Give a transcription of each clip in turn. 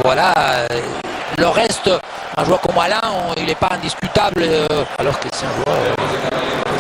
voilà, le reste, un joueur comme Alain, il n'est pas indiscutable, alors que c'est un joueur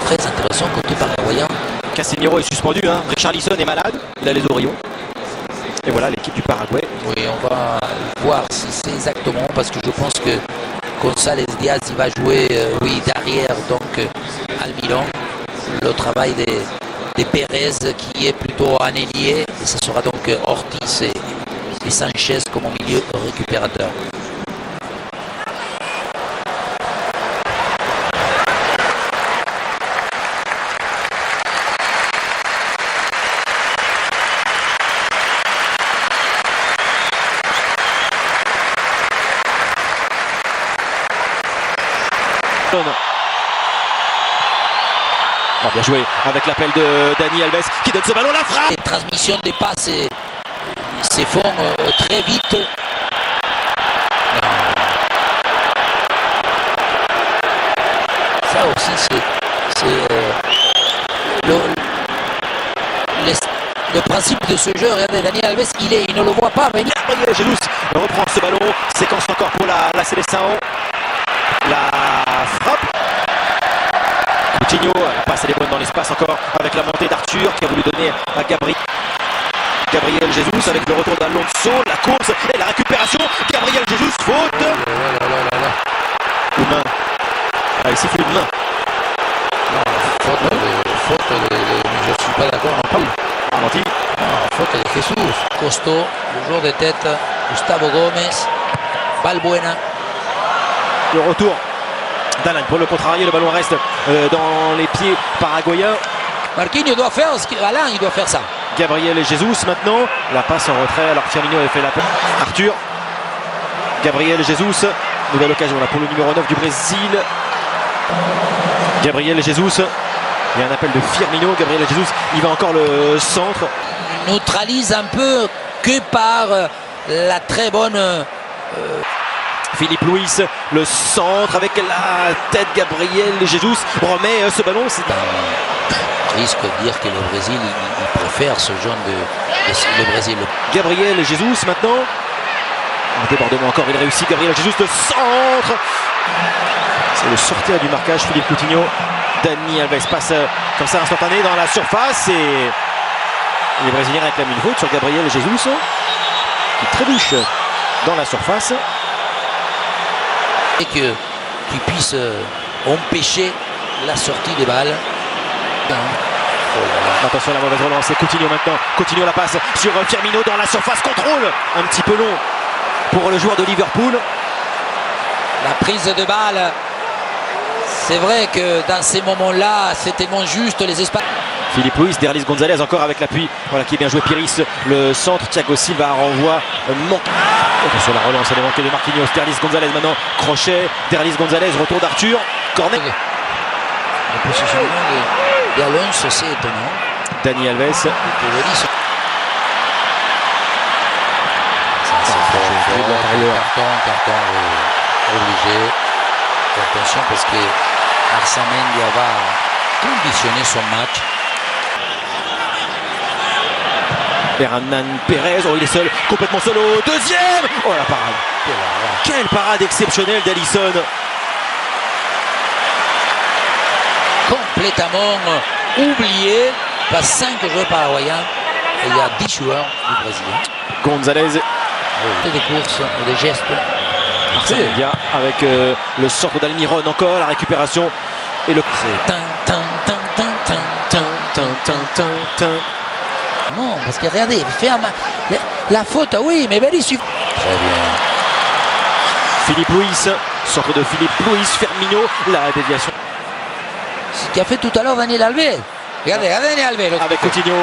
très intéressant côté paraguayen. Casemiro est suspendu, hein. Richarlison est malade, il a les oreillons. Et voilà l'équipe du Paraguay. Oui, on va voir si c'est exactement, parce que je pense que González Diaz il va jouer oui, derrière donc al Milan. Le travail des Pérez qui est plutôt un ailier, et ce sera donc Ortiz et Sanchez comme au milieu récupérateur. Oh, bien joué avec l'appel de Dani Alves qui donne ce ballon, la frappe. Les transmissions des passes se font très vite. Ça aussi c'est le principe de ce jeu. Regardez, Dani Alves il ne le voit pas venir. Gabriel Jesus reprend ce ballon, séquence encore pour la Seleção. La frappe. Coutinho passe les bonnes dans l'espace encore avec la montée d'Arthur qui a voulu donner à Gabriel Jesus avec le retour d'Alonso, la course et la récupération. Gabriel Jesus, faute. Une main. Ah, il siffle une main. Faute, je ne suis pas d'accord non plus. Ralenti. Faute de Jesus. Costaud, le joueur de tête, Gustavo Gomez, Balbuena. Le retour d'Alain pour le contrarier, le ballon reste dans les pieds paraguayens. Marquinhos doit faire ce qu'Alain il doit faire ça. Gabriel Jesus maintenant, la passe en retrait alors que Firmino avait fait la passe. Arthur, Gabriel Jesus, nouvelle occasion là pour le numéro 9 du Brésil. Gabriel Jesus, il y a un appel de Firmino, Gabriel Jesus, il va encore le centre. Il neutralise un peu que par la très bonne... Philippe Luis, le centre avec la tête. Gabriel Jesus remet ce ballon. C'est risque de dire que le Brésil il préfère ce genre de le Brésil. Gabriel Jesus maintenant. Un débordement encore, il réussit. Gabriel Jesus, le centre. C'est le sortir du marquage. Philippe Coutinho. Dani Alves passe comme ça instantané dans la surface et les Brésiliens réclament une faute sur Gabriel Jesus qui trébuche dans la surface. Et qu'il puisse empêcher la sortie des balles. Attention à la mauvaise relance, c'est Coutinho maintenant. Coutinho la passe sur Firmino dans la surface. Contrôle un petit peu long pour le joueur de Liverpool. La prise de balle. C'est vrai que dans ces moments-là, c'est tellement juste les espaces. Philippe Luis, Derlis González encore avec l'appui. Voilà qui est bien joué. Piris, le centre. Thiago Silva renvoie. Sur la relance, elle est manquée de Marquinhos. Derlis González maintenant. Crochet. Derlis González, retour d'Arthur. Corner. Le positionnement d'Alonso, c'est étonnant. Dani Alves. Carton obligé. Attention parce que Arsène Wenger va conditionner son match. Hernan Pérez, oh il est seul, complètement seul au deuxième. Oh la parade. Quelle parade exceptionnelle d'Alisson. Complètement oublié par 5 joueurs paraguayens et il y a 10 joueurs du Brésil. González. Des courses, des gestes. Arsène Wenger avec le centre d'Almiron encore, la récupération et le... Non, parce que regardez, il fait la faute, oui, mais ben il suffit. Très bien. Philippe Luis, centre de Philippe Luis, Firmino, la déviation. Ce qu'a fait tout à l'heure Daniel Alves. Regardez, Daniel Alves. Avec Coutinho,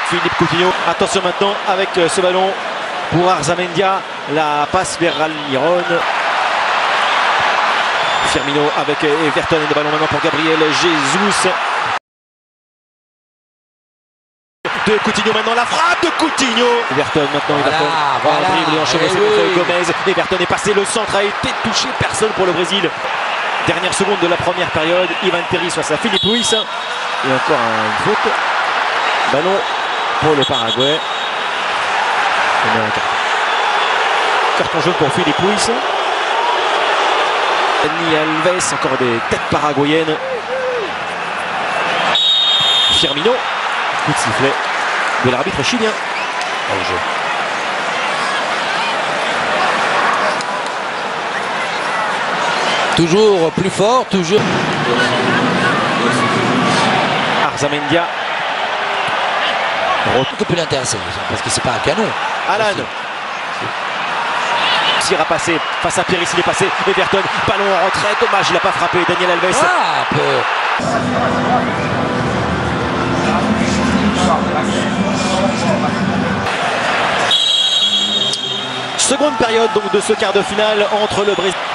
Philippe Coutinho. Attention maintenant avec ce ballon pour Arzamendia, la passe vers Almiron. Firmino avec Everton et le ballon maintenant pour Gabriel Jesus. De Coutinho maintenant, la frappe de Coutinho. Everton maintenant, il va prendre un dribble et enchaîner contre Gomez. Everton est passé, le centre a été touché, personne pour le Brésil. Dernière seconde de la première période, Ivan Perry face à Philippe Luis. Et encore une faute. Ballon pour le Paraguay. Carton jaune pour Philippe Luis. Dani Alves, encore des têtes paraguayennes. Firmino, coup de sifflet de l'arbitre chilien. Hors-jeu. Toujours plus fort, toujours. Arzamendia. Un peu l'intéressant parce que c'est pas un canon. Alan. Tire à passer face à Pieris, il est passé. Everton, ballon en retrait, dommage, il n'a pas frappé. Daniel Alves. Ah, Seconde période donc de ce quart de finale entre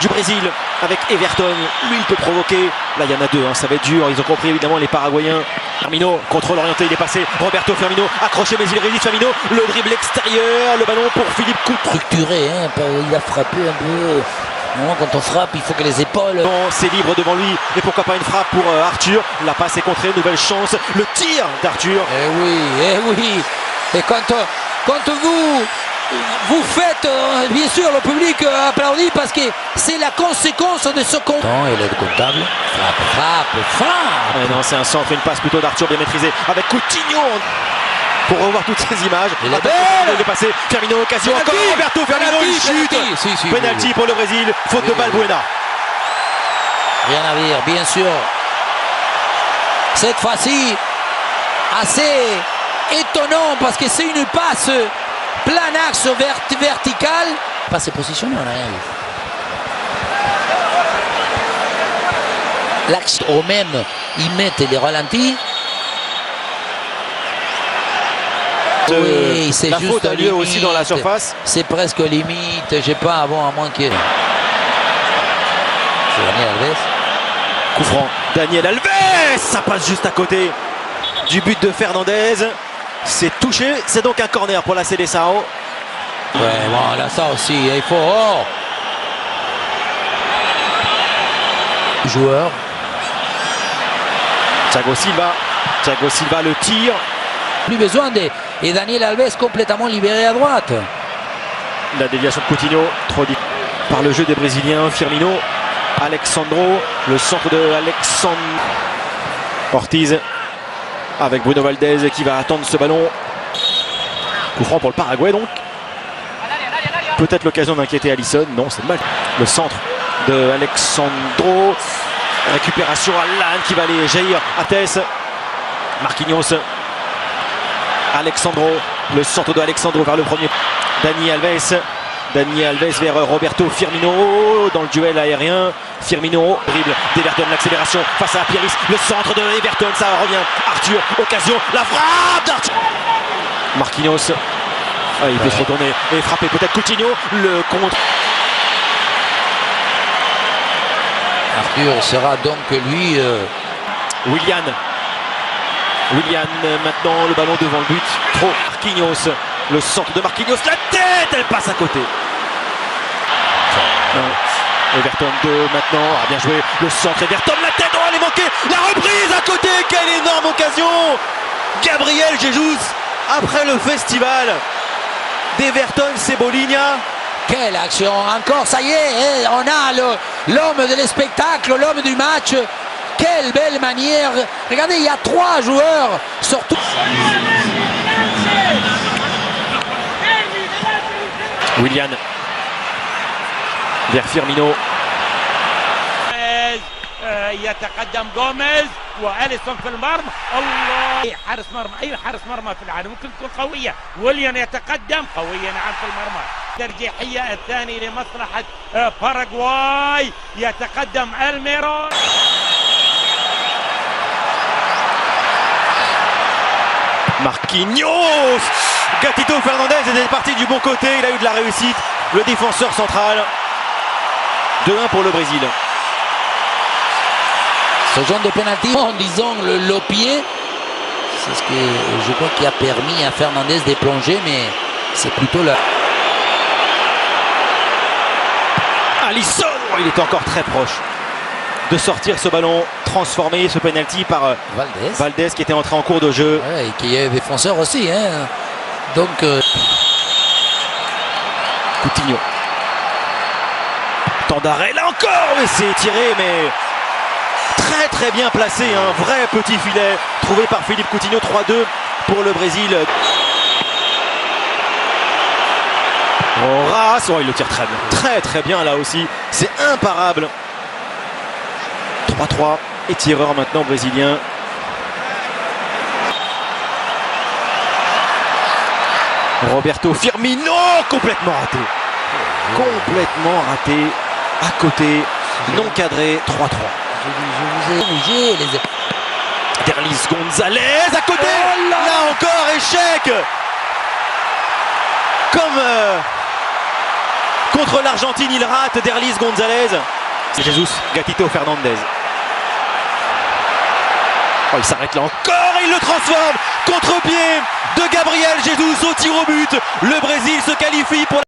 du Brésil avec Everton. Lui il peut provoquer. Là il y en a deux, hein, ça va être dur. Ils ont compris évidemment les Paraguayens. Firmino, contrôle orienté, il est passé. Roberto Firmino accroché mais il résiste. Firmino, le dribble extérieur, le ballon pour Philippe Coutinho. Structuré, hein, il a frappé un peu. Non, quand on frappe, il faut que les épaules. C'est libre devant lui. Et pourquoi pas une frappe pour Arthur. La passe est contrée, nouvelle chance. Le tir d'Arthur. Eh oui. Et quand vous faites, bien sûr, le public applaudit parce que c'est la conséquence de ce qu'on... Non, elle est comptable. Frappe. Non, c'est un centre, une passe plutôt d'Arthur bien maîtrisée avec Coutinho. Pour revoir toutes ces images. Il est belle. Il est passé. Firmino, occasion encore. Roberto Firmino, il chute. Penalty pour le Brésil. Faute de Balbuena. Rien à dire, bien sûr. Cette fois-ci, assez étonnant parce que c'est une passe plein axe vertical. Pas ses positionné, on n'a rien vu. L'axe au même, ils mettent les ralentis. Oui, c'est la juste faute a lieu aussi dans la surface. C'est presque limite, je sais pas, avant à moins que... C'est Daniel Alves. Coup franc, Daniel Alves. Ça passe juste à côté du but de Fernandez. C'est touché, c'est donc un corner pour la Seleção. Ouais, bon, là ça aussi, il faut... Oh, joueur. Thiago Silva le tire. Plus besoin de... Et Daniel Alves complètement libéré à droite. La déviation de Coutinho, trop dit par le jeu des Brésiliens. Firmino, Alexandro, le centre de Alexandre Ortiz avec Bruno Valdez qui va attendre ce ballon. Coup franc pour le Paraguay donc. Peut-être l'occasion d'inquiéter Alisson. Non, c'est mal. Le centre de Alexandro. Récupération à Lan qui va aller jaillir à Tess. Marquinhos. Alexandro. Le centre de Alexandro vers le premier. Dani Alves vers Roberto Firmino dans le duel aérien. Firmino, dribble d'Everton, l'accélération face à Pieris. Le centre de Everton, ça revient. Arthur, occasion, la frappe d'Arthur. Marquinhos. Il peut se retourner et frapper peut-être Coutinho. Le contre. Arthur sera donc lui... Willian maintenant, le ballon devant le but. Trop. Marquinhos. Le centre de Marquinhos. La tête, elle passe à côté. Everton 2 maintenant. Bien joué. Le centre. Everton, la tête. Oh, elle est manquée. La reprise à côté. Quelle énorme occasion. Gabriel Jesus. Après le festival d'Everton Cebolinha. Quelle action encore, ça y est, on a l'homme de spectacle, l'homme du match. Quelle belle manière. Regardez, il y a 3 joueurs, surtout. Willian vers Firmino. يتقدم جوميز واليسون في المرمى. الله، حارس مرمى، اي حارس مرمى في العالم ممكن تكون قويه. ويليان يتقدم قويه نعم في المرمى. ترجيحيه الثاني لمصلحه باراغواي. يتقدم الميرون. Marquinhos. Gatito Fernandez était parti du bon côté, il a eu de la réussite. Le défenseur central. 2-1 pour le Brésil. Ce genre de pénalty, en disant le pied, c'est ce que je crois qui a permis à Fernandez de plonger, mais c'est plutôt là. Alisson, il est encore très proche de sortir ce ballon transformé, ce penalty par Valdez qui était entré en cours de jeu. Ouais, et qui est défenseur aussi. Hein. Donc, Coutinho. Temps d'arrêt, là encore, mais c'est tiré, mais très très bien placé, un vrai petit filet trouvé par Philippe Coutinho. 3-2 pour le Brésil. Horace, oh, il le tire très très bien là aussi, c'est imparable. 3-3 et tireur maintenant brésilien. Roberto Firmino, complètement raté. Complètement raté, à côté, non cadré, 3-3. Je vous ai bougé les... Derlis Gonzalez à côté, là encore échec. Comme contre l'Argentine, il rate Derlis Gonzalez. C'est Jesus Gatito Fernandez. Oh, il s'arrête là encore et il le transforme. Contre-pied de Gabriel Jesus au tir au but. Le Brésil se qualifie pour la...